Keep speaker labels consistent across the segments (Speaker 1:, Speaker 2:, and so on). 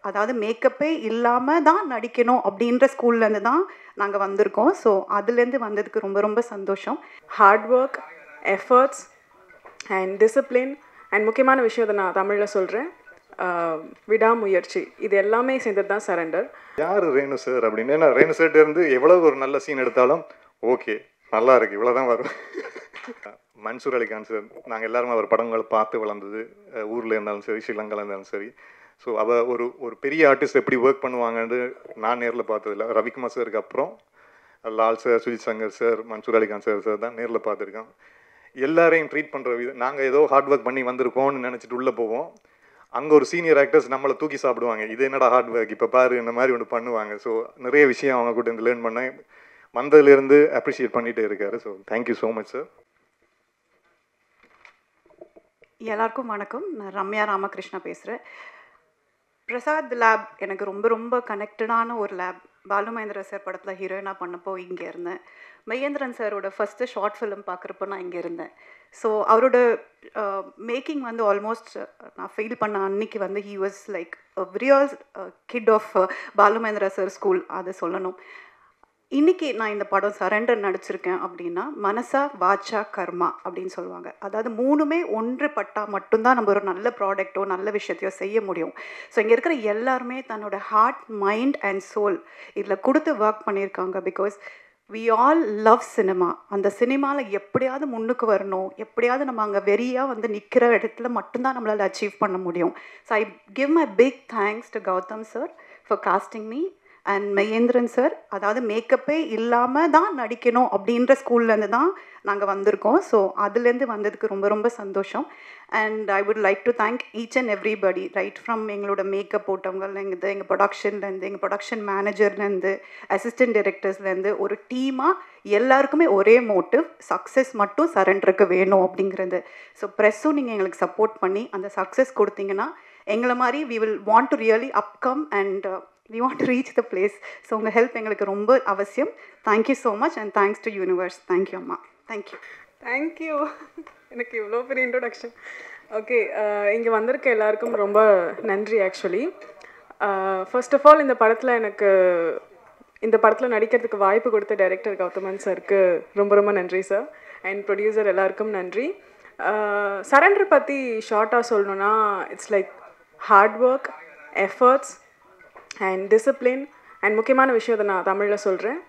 Speaker 1: அதாவது மேக்கப்பே இல்லாமல் தான் நடிக்கணும் அப்படின்ற ஸ்கூல்லேருந்து தான் நாங்கள் வந்திருக்கோம். ஸோ அதுலேருந்து வந்ததுக்கு ரொம்ப ரொம்ப சந்தோஷம்.
Speaker 2: Hard work, efforts and discipline and முக்கியமான விஷயத்தை நான் தமிழில் சொல்கிறேன், விடாமுயற்சி. இது எல்லாமே சேர்ந்தது தான் சரண்டர்.
Speaker 3: யார் ரேணு சார் அப்படின்னு. ஏன்னா ரேணு சார்ட்ட இருந்து எவ்வளோ ஒரு நல்ல சீன் எடுத்தாலும் ஓகே நல்லா இருக்குது இவ்வளோதான் வரும். மன்சூர் அலிகான் சார், நாங்கள் எல்லாருமே அவர் படங்களை பார்த்து வளர்ந்தது, ஊரில் இருந்தாலும் சரி ஸ்ரீலங்காவில் இருந்தாலும் சரி. ஸோ அவள் ஒரு பெரிய ஆர்டிஸ்ட் எப்படி ஒர்க் பண்ணுவாங்கன்னு நான் நேரில் பார்த்ததில்ல. ரவிக்குமார் சாருக்கு அப்புறம் Lal sir, Sujith Shankar sir, Mansoor Ali Khan sir தான் நேரில் பார்த்துருக்கேன். எல்லாரையும் ட்ரீட் பண்ணுற விதம், நாங்கள் ஏதோ ஹார்ட் ஒர்க் பண்ணி வந்திருக்கோம்னு நினச்சிட்டு உள்ளே போவோம். அங்கே ஒரு சீனியர் ஆக்டர்ஸ் நம்மளை தூக்கி சாப்பிடுவாங்க. இது என்னடா ஹார்ட் ஒர்க் இப்போ பாரு இந்த மாதிரி ஒன்று பண்ணுவாங்க. ஸோ நிறைய விஷயம் அவங்க கூட இருந்து லேர்ன் பண்ணேன். வந்ததுலேருந்து அப்ரிஷியேட் பண்ணிகிட்டே இருக்காரு. So thank you so much sir.
Speaker 1: எல்லாருக்கும் வணக்கம். நான் ரம்யா ராமகிருஷ்ணா பேசுகிறேன். பிரசாத் லேப் எனக்கு ரொம்ப ரொம்ப கனெக்டடான ஒரு லேப். பாலு மகேந்திர சார் படத்தில் ஹீரோயினாக பண்ணப்போ இங்கே இருந்தேன். மகேந்திரன் சாரோட ஃபஸ்ட்டு ஷார்ட் ஃபிலிம் பார்க்குறப்போ நான் இங்கே இருந்தேன். ஸோ அவரோட மேக்கிங் வந்து ஆல்மோஸ்ட் நான் ஃபீல் பண்ண அன்னைக்கு வந்து he was like real kid of Balu Mahendra sir school, அதை சொல்லணும். இன்றைக்கி நான் இந்த படம் சரண்டர் நடிச்சிருக்கேன் அப்படின்னா மனசா வாச்சா கர்மா அப்படின்னு சொல்லுவாங்க. அதாவது மூணுமே ஒன்றுபட்டால் மட்டும்தான் நம்ம ஒரு நல்ல ப்ராடக்டோ நல்ல விஷயத்தையோ செய்ய முடியும். ஸோ இங்கே இருக்கிற எல்லாருமே தன்னோட ஹார்ட், மைண்ட் அண்ட் சோல் இதில் கொடுத்து ஒர்க் பண்ணியிருக்காங்க. Because we all love cinema. அந்த சினிமாவில் எப்படியாவது முன்னுக்கு வரணும், எப்படியாவது நம்ம அங்கே வெறியாக வந்து நிற்கிற இடத்துல மட்டும்தான் நம்மளால் அச்சீவ் பண்ண முடியும். So I give my big thanks to Gautham sir for casting me and Mahendran sir. அதாவது மேக்கப்பே இல்லாமல் தான் நடிக்கணும் அப்படின்ற ஸ்கூல்லேருந்து தான் நாங்கள் வந்திருக்கோம். ஸோ அதுலேருந்து வந்ததுக்கு ரொம்ப ரொம்ப சந்தோஷம். And I would like to thank each and everybody, right from எங்களோட மேக்கப் போட்டவங்கலேருந்து, எங்கள் ப்ரொடக்ஷன்லேருந்து, எங்கள் ப்ரொடக்ஷன் மேனேஜர்லேருந்து, அசிஸ்டன்ட் டைரக்டர்ஸ்லேருந்து, ஒரு டீமாக எல்லாருக்குமே ஒரே மோட்டிவ், சக்ஸஸ் மட்டும் சரண்டருக்கு வேணும் அப்படிங்கிறது. ஸோ ப்ரெஸ்ஸும் நீங்கள் எங்களுக்கு சப்போர்ட் பண்ணி அந்த சக்ஸஸ் கொடுத்தீங்கன்னா எங்களை மாதிரி we will want to really upcome and we want to reach the place. So உங்கள் ஹெல்ப் எங்களுக்கு ரொம்ப அவசியம். Thank you so much and thanks to universe. Thank you அம்மா. தேங்க்யூ.
Speaker 2: தேங்க்யூ. எனக்கு இவ்வளோ பெரிய இன்ட்ரோடக்ஷன். ஓகே, இங்கே வந்திருக்க எல்லாருக்கும் ரொம்ப நன்றி. ஆக்சுவலி ஃபர்ஸ்ட் ஆஃப் ஆல் இந்த படத்தில் நடிக்கிறதுக்கு வாய்ப்பு கொடுத்த டைரக்டர் கௌதமன் சாருக்கு ரொம்ப ரொம்ப நன்றி சார். அண்ட் ப்ரொடியூசர் எல்லாருக்கும் நன்றி. சரண்டர் பற்றி ஷார்ட்டாக சொல்லணுன்னா it's like hard work, efforts and discipline and முக்கியமான விஷயத்தை நான் தமிழில் சொல்கிறேன்,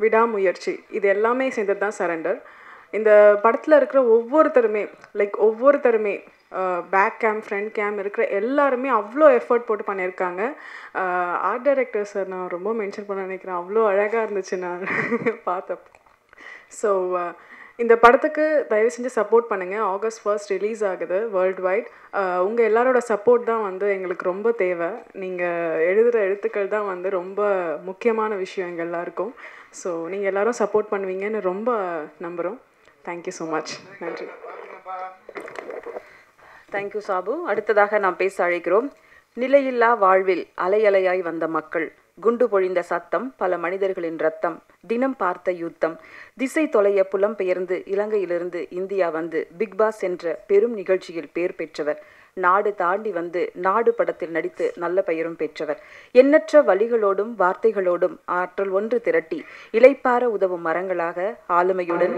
Speaker 2: விடாமுயற்சி. இது எல்லாமே சேர்ந்தது தான் சரண்டர். இந்த படத்தில் இருக்கிற ஒவ்வொருத்தருமே பேக் கேம், ஃப்ரண்ட் கேம் இருக்கிற எல்லாருமே அவ்வளோ எஃபர்ட் போட்டு பண்ணியிருக்காங்க. ஆர்ட் டைரக்டர் சார் நான் ரொம்ப மென்ஷன் பண்ண நினைக்கிறேன், அவ்வளோ அழகாக இருந்துச்சு நான் பார்த்தப்போ. ஸோ இந்த படத்துக்கு தயவு செஞ்சு சப்போர்ட் பண்ணுங்கள். ஆகஸ்ட் 1 ரிலீஸ் ஆகுது வேர்ல்டு வைட். உங்கள் எல்லாரோட சப்போர்ட் தான் வந்து எங்களுக்கு ரொம்ப தேவை. நீங்கள் எழுதுகிற எழுத்துக்கள் தான் வந்து ரொம்ப முக்கியமான விஷயம் எங்கள் எல்லாருக்கும். ஸோ நீங்கள் எல்லோரும் சப்போர்ட் பண்ணுவீங்கன்னு ரொம்ப நம்புகிறோம். Thank you so much. நன்றி.
Speaker 4: தேங்க்யூ சாபு. அடுத்ததாக நாம் பேச அழைக்கிறோம். நிலையில்லா வாழ்வில் அலையலையாய் வந்த மக்கள், குண்டு பொழிந்த சத்தம், பல மனிதர்களின் ரத்தம், தினம் பார்த்த யுத்தம், திசை தொலைய புலம்பெயர்ந்து இலங்கையிலிருந்து இந்தியா வந்து பிக் பாஸ் என்ற பெரும் நிகழ்ச்சியில் பெயர் பெற்றவர். நாடு தாண்டி வந்து நாடு படத்தில் நடித்து நல்ல பெயரும் பெற்றவர். எண்ணற்ற வழிகளோடும் வார்த்தைகளோடும் ஆற்றல் ஒன்று திரட்டி இளைப்பார உதவும் மரங்களாக ஆளுமையுடன்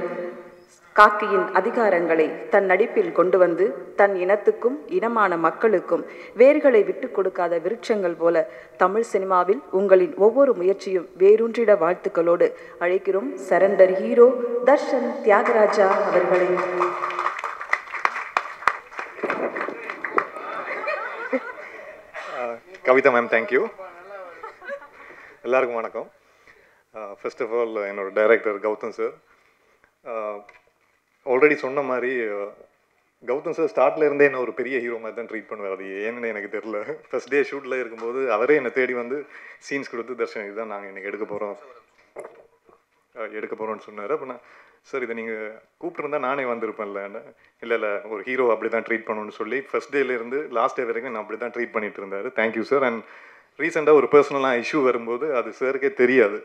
Speaker 4: காக்கியின் அதிகாரங்களை தன் நடிப்பில் கொண்டு வந்து தன் இனத்துக்கும் இனமான மக்களுக்கும் வேர்களை விட்டு கொடுக்காத விருட்சங்கள் போல தமிழ் சினிமாவில் உங்களின் ஒவ்வொரு முயற்சியும் வேரூன்றிட வாழ்த்துக்களோடு அழைக்கிறோம் சரண்டர் ஹீரோ தர்ஷன் தியாகராஜா அவர்களை.
Speaker 3: Kavitha ma'am, thank you. எல்லாருக்கும் வணக்கம். ஃபர்ஸ்ட் ஆஃப் ஆல் என்னோட டைரக்டர் கௌதம் சார். ஆல்ரெடி சொன்ன மாதிரி கௌதம் சார் ஸ்டார்ட்ல இருந்தே என்ன ஒரு பெரிய ஹீரோ மாதிரி தான் ட்ரீட் பண்ணுவார். அது ஏன்னு எனக்கு தெரில. ஃபர்ஸ்ட் டே ஷூட்டில் இருக்கும்போது அவரே என்னை தேடி வந்து சீன்ஸ் கொடுத்து தர்ஷன் இதுதான் நாங்கள் இன்றைக்கி எடுக்க போகிறோம்னு சொன்னார். அப்போ நான் சார் இதை நீங்கள் கூப்பிட்டுருந்தா நானே வந்திருப்பேன்ல. இல்லை ஒரு ஹீரோ அப்படி தான் ட்ரீட் பண்ணணும்னு சொல்லி ஃபர்ஸ்ட் டேலேருந்து லாஸ்ட் டே வரைக்கும் நான் அப்படி தான் ட்ரீட் பண்ணிட்டு இருந்தார். Thank you sir. அண்ட் ரீசெண்டாக ஒரு பர்சனலாக இஷ்யூ வரும்போது அது சாருக்கே தெரியாது.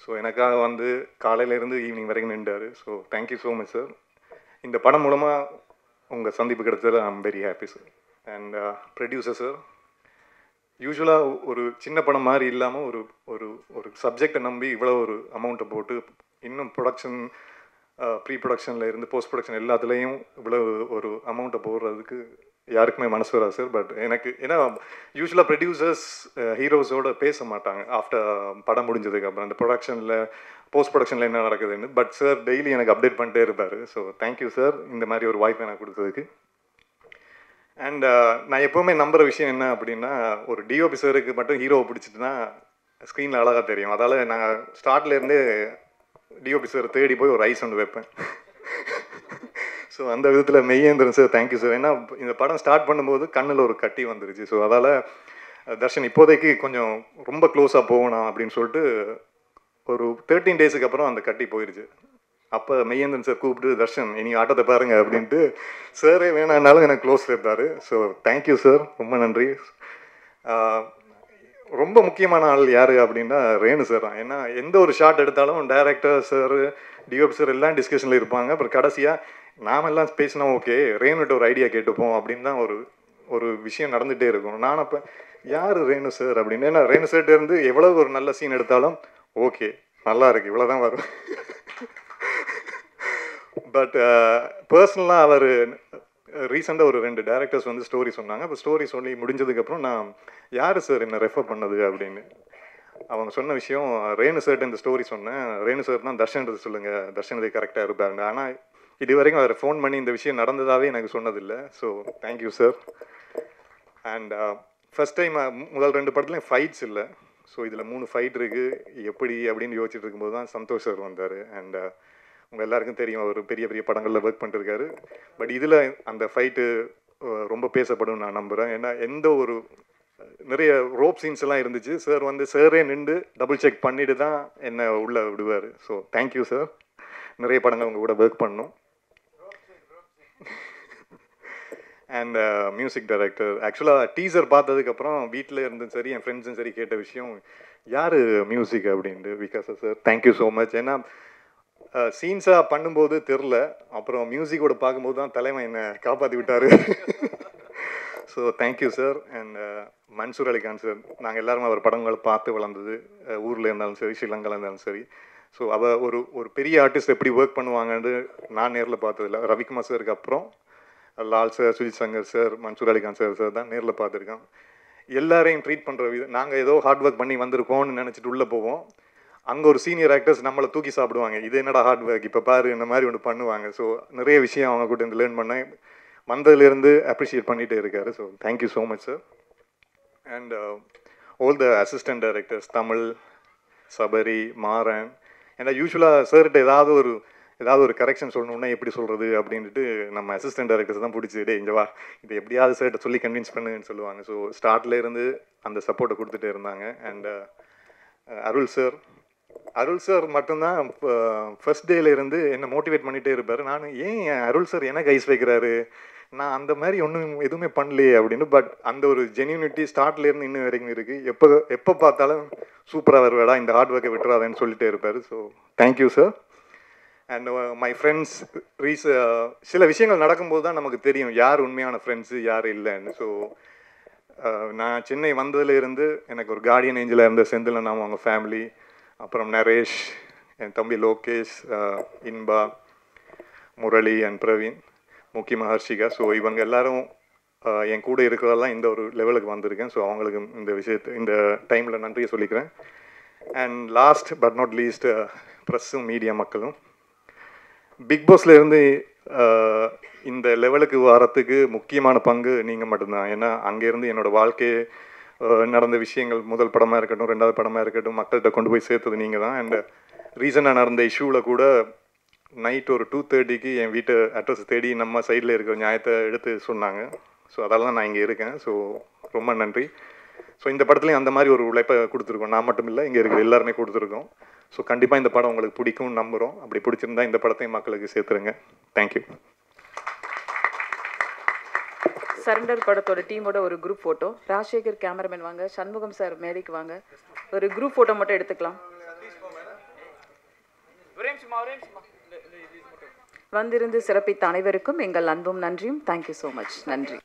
Speaker 3: ஸோ எனக்காக வந்து காலையிலேருந்து ஈவினிங் வரைக்கும் நின்றார். So thank you so much sir. இந்த படம் மூலமாக உங்கள் சந்திப்பு கிடைச்சது I am very happy sir. And producer sir, யூஸ்வலாக ஒரு சின்ன படம் மாதிரி இல்லாமல் ஒரு ஒரு ஒரு சப்ஜெக்டை நம்பி இவ்வளோ ஒரு அமௌண்ட்டை போட்டு இன்னும் ப்ரொடக்ஷன் ப்ரீ ப்ரொடக்ஷனில் இருந்து போஸ்ட் ப்ரொடக்ஷன் எல்லாத்துலேயும் இவ்வளோ ஒரு அமௌண்ட்டை போடுறதுக்கு யாருக்குமே மனசு வராது சார். பட் எனக்கு ஏன்னா யூஸ்வலாக ப்ரொடியூசர்ஸ் ஹீரோஸோட பேச மாட்டாங்க ஆஃப்டர் படம் முடிஞ்சதுக்கு அப்புறம் அந்த ப்ரொடக்ஷனில் போஸ்ட் ப்ரொடக்ஷனில் என்ன நடக்குதுன்னு. பட் சார் டெய்லி எனக்கு அப்டேட் பண்ணிட்டே இருப்பார். ஸோ தேங்க்யூ சார் இந்த மாதிரி ஒரு வாய்ப்பை எனக்கு கொடுத்ததுக்கு. அண்ட் நான் எப்போவுமே நம்புகிற விஷயம் என்ன அப்படின்னா, ஒரு டிஓபி சாருக்கு மட்டும் ஹீரோவை பிடிச்சிட்டுனா ஸ்க்ரீனில் அழகாக தெரியும். அதால் நான் ஸ்டார்ட்லேருந்தே டிஓபி சார் தேடி போய் ஒரு ஐஸ் ஒன்று வைப்பேன். ஸோ அந்த விதத்தில் மெய்யேந்திரன் சார் தேங்க்யூ சார். ஏன்னா இந்த படம் ஸ்டார்ட் பண்ணும்போது கண்ணில் ஒரு கட்டி வந்துருச்சு. ஸோ அதால் தர்ஷன் இப்போதைக்கு கொஞ்சம் ரொம்ப க்ளோஸாக போகணும் அப்படின்னு சொல்லிட்டு ஒரு 13 டேஸுக்கு அப்புறம் அந்த கட்டி போயிடுச்சு. அப்போ மெய்யேந்திரன் சார் கூப்பிட்டு தர்ஷன் இனி ஆட்டத்தை பாருங்க அப்படின்ட்டு சாரே வேணான்னாலும் எனக்கு க்ளோஸில் இருந்தார். ஸோ தேங்க்யூ சார், ரொம்ப நன்றி. ரொம்ப முக்கியமான ஆள் யார் அப்படின்னா ரேணு சார் தான். ஏன்னா எந்த ஒரு ஷாட் எடுத்தாலும் டைரக்டர் சார் டிஓபி சார் எல்லாம் டிஸ்கஷனில் இருப்பாங்க. அப்புறம் கடைசியாக நாமெல்லாம் பேசினா ஓகே ரேணுகிட்ட ஒரு ஐடியா கேட்டுப்போம் அப்படின்னு தான் ஒரு விஷயம் நடந்துகிட்டே இருக்கும். நான் அப்போ யார் ரேணு சார் அப்படின்னு, ஏன்னா ரேணு சார்கிட்ட இருந்து எவ்வளோ ஒரு நல்ல சீன் எடுத்தாலும் ஓகே நல்லா இருக்குது இவ்வளோ தான் வரும். பட் பர்சனலாக அவர் ரீசெண்டாக ஒரு 2 டேரக்டர்ஸ் வந்து ஸ்டோரி சொன்னாங்க. அப்போ ஸ்டோரி சொல்லி முடிஞ்சதுக்கப்புறம் நான் யார் சார் என்னை ரெஃபர் பண்ணது அப்படின்னு அவங்க சொன்ன விஷயம், ரேணு சார்ட்டு இந்த ஸ்டோரி சொன்னேன். ரேணு சார் தான் தர்ஷன்றது சொல்லுங்கள், தர்ஷன் இது கரெக்டாக இருப்பாருங்க. ஆனால் இது வரைக்கும் அவர் ஃபோன் பண்ணி இந்த விஷயம் நடந்ததாகவே எனக்கு சொன்னதில்லை. So thank you sir. And first time முதல் 2 படத்துலையும் ஃபைட்ஸ் இல்லை. ஸோ இதில் 3 ஃபைட் இருக்குது எப்படி அப்படின்னு யோசிச்சுட்டு இருக்கும்போது தான் சந்தோஷ் சார் வந்தார். அண்ட் உங்கள் எல்லாருக்கும் தெரியும் அவர் பெரிய பெரிய படங்களில் ஒர்க் பண்ணிருக்காரு. பட் இதில் அந்த ஃபைட்டு ரொம்ப பேசப்படும் நான் நம்புகிறேன். ஏன்னா எந்த ஒரு நிறைய ரோப் சீன்ஸ் எல்லாம் இருந்துச்சு. சார் வந்து சாரே நின்று டபுள் செக் பண்ணிட்டு தான் என்னை உள்ளே விடுவார். So thank you sir. நிறைய படங்கள் உங்கள் கூட ஒர்க் பண்ணணும். அண்ட் மியூசிக் டைரக்டர் ஆக்சுவலாக டீசர் பார்த்ததுக்கப்புறம் வீட்டில் இருந்தும் சரி என் ஃப்ரெண்ட்ஸும் சரி கேட்ட விஷயம் யார் மியூசிக் அப்படின்ட்டு. Vikas sir thank you so much. ஏன்னா சீன்ஸாக பண்ணும்போது தெரில, அப்புறம் மியூசிக்கோட பார்க்கும்போது தான் தலைமை என்னை காப்பாற்றி விட்டார். So thank you sir. And Mansoor Ali Khan sir, நாங்கள் எல்லாருமே அவர் படங்களை பார்த்து வளர்ந்தது, ஊரில் இருந்தாலும் சரி ஸ்ரீலங்காவில் இருந்தாலும் சரி. ஸோ அவள் ஒரு பெரிய ஆர்டிஸ்ட் எப்படி ஒர்க் பண்ணுவாங்கன்னு நான் நேரில் பார்த்ததில்ல. ரவிக்குமார் சாருக்கு அப்புறம் Lal sir, Sujith Shankar sir, Mansoor Ali Khan sir தான் நேரில் பார்த்துருக்கேன். எல்லாரையும் ட்ரீட் பண்ணுற விதம், நாங்கள் ஏதோ ஹார்ட் ஒர்க் பண்ணி வந்திருக்கோம்னு நினச்சிட்டு உள்ளே போவோம். அங்கே ஒரு சீனியர் ஆக்டர்ஸ் நம்மளை தூக்கி சாப்பிடுவாங்க. இது என்னடா ஹார்ட் ஒர்க் இப்போ பாரு இந்த மாதிரி ஒன்று பண்ணுவாங்க. ஸோ நிறைய விஷயம் அவங்க கூட இருந்து லேர்ன் பண்ணேன். வந்ததுலேருந்து அப்ரிஷியேட் பண்ணிகிட்டே இருக்காரு. So thank you so much sir. And all the assistant directors Tamil, Sabari, Maran. ஏன்னா யூஸ்வலாக சார்கிட்ட ஏதாவது ஒரு கரெக்ஷன் சொல்லணுன்னா எப்படி சொல்கிறது அப்படின்ட்டு நம்ம அசிஸ்டன்ட் டைரக்டர்ஸ் தான் பிடிச்சி டே இங்கே வா இது எப்படியாவது சார்கிட்ட சொல்லி கன்வின்ஸ் பண்ணுன்னு சொல்லுவாங்க. ஸோ ஸ்டார்ட்லேருந்து அந்த சப்போர்ட்டை கொடுத்துட்டே இருந்தாங்க. அண்ட் அருள் சார் மட்டும்தான் ஃபர்ஸ்ட் டேலேருந்து என்னை மோட்டிவேட் பண்ணிகிட்டே இருப்பார். நான் ஏன் அருள் சார் எனக்கு ஐஸ் வைக்கிறாரு, நான் அந்த மாதிரி ஒன்றும் எதுவுமே பண்ணலையே அப்படின்னு. பட் அந்த ஒரு ஜென்யூனிட்டி ஸ்டார்ட்லேருந்து இன்னும் வரைக்கும் இருக்குது. எப்போ பார்த்தாலும் சூப்பராக வருவாடா, இந்த ஹார்ட் ஒர்க்கை விட்டுறாதேன்னு சொல்லிட்டே இருப்பார். So thank you sir. And my friends சில விஷயங்கள் நடக்கும்போது தான் நமக்கு தெரியும் யார் உண்மையான ஃப்ரெண்ட்ஸு யார் இல்லைன்னு. ஸோ நான் சென்னை வந்ததுலேருந்து எனக்கு ஒரு கார்டியன் ஏஞ்சலாக இருந்த செந்திலன் அவங்க ஃபேமிலி, அப்புறம் நரேஷ், என் தம்பி லோகேஷ், இன்பா, முரளி அண்ட் பிரவீன், முக்கியமாக ஹர்ஷிகா. ஸோ இவங்க எல்லாரும் என் கூட இருக்கிறதெல்லாம் இந்த ஒரு லெவலுக்கு வந்திருக்கேன். ஸோ அவங்களுக்கு இந்த டைமில் நன்றியை சொல்லிக்கிறேன். And last but not least ப்ரெஸ்ஸும் மீடியா மக்களும், பிக் பாஸ்லேருந்து இந்த லெவலுக்கு வரத்துக்கு முக்கியமான பங்கு நீங்கள் மட்டும்தான். ஏன்னா அங்கேருந்து என்னோடய வாழ்க்கையை நடந்த விஷயங்கள், முதல் படமாக இருக்கட்டும் 2வது படமாக இருக்கட்டும், மக்கள்கிட்ட கொண்டு போய் சேர்த்தது நீங்கள் தான். அண்ட் ரீசனாக நடந்த இஷ்யூவில் கூட நைட் ஒரு 2:30க்கு என் வீட்டு அட்ரஸ் தேடி நம்ம சைடில் இருக்கிற நியாயத்தை எடுத்து சொன்னாங்க. ஸோ அதால் தான் நான் இங்கே இருக்கேன். ஸோ ரொம்ப நன்றி. ஸோ இந்த படத்துலையும் அந்த மாதிரி ஒரு உழைப்பை கொடுத்துருக்கோம். நான் மட்டும் இல்லை, இங்கே இருக்கிற எல்லாருமே கொடுத்துருக்கோம். ஸோ கண்டிப்பாக இந்த படம் உங்களுக்கு பிடிக்கும்னு நம்புகிறோம். அப்படி பிடிச்சிருந்தா இந்த படத்தையும் மக்களுக்கு சேர்த்துருங்க. தேங்க்யூ.
Speaker 4: சரண்டர் படத்தோட டீமோட ஒரு குரூப் ஃபோட்டோ. ராஜசேகர் கேமராமேன் வாங்க, சண்முகம் சார் மேடைக்கு வாங்க, ஒரு குரூப் ஃபோட்டோ மட்டும் எடுத்துக்கலாம். வந்திருந்து சிறப்பித்த அனைவருக்கும் எங்கள் அன்பும் நன்றியும். Thank you so much. நன்றி.